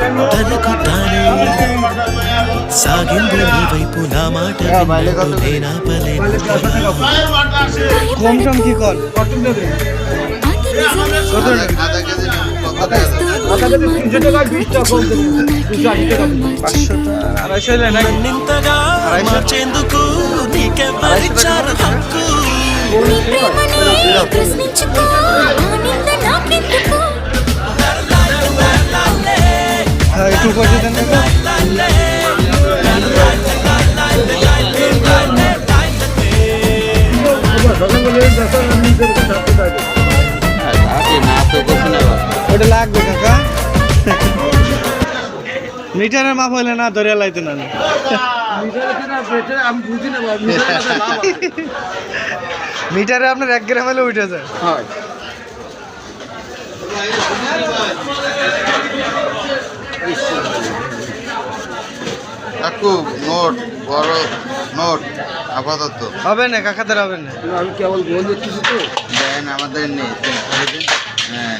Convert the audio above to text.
తనకు తానే సాగింది నీ వైపు నా మాట విన్నట్టు నేనాపలేను কম টম কি কর నింతగా మార్చేందుకు నీకెవ్వరిచ్చారు హక్కు একটু পয়সা দেন না ওটা লাগবে কাকা মিটারের মাপ হইলে না ধরে লাইতে না মিটারে আপনার 1 গ্রাম হলে উঠে যায় কাকু নোট বড় নোট আপাতত হবে না কাকাদের হবে না আমি কেবল গোল দিচ্ছি তো দেন আমাদের নেই হ্যাঁ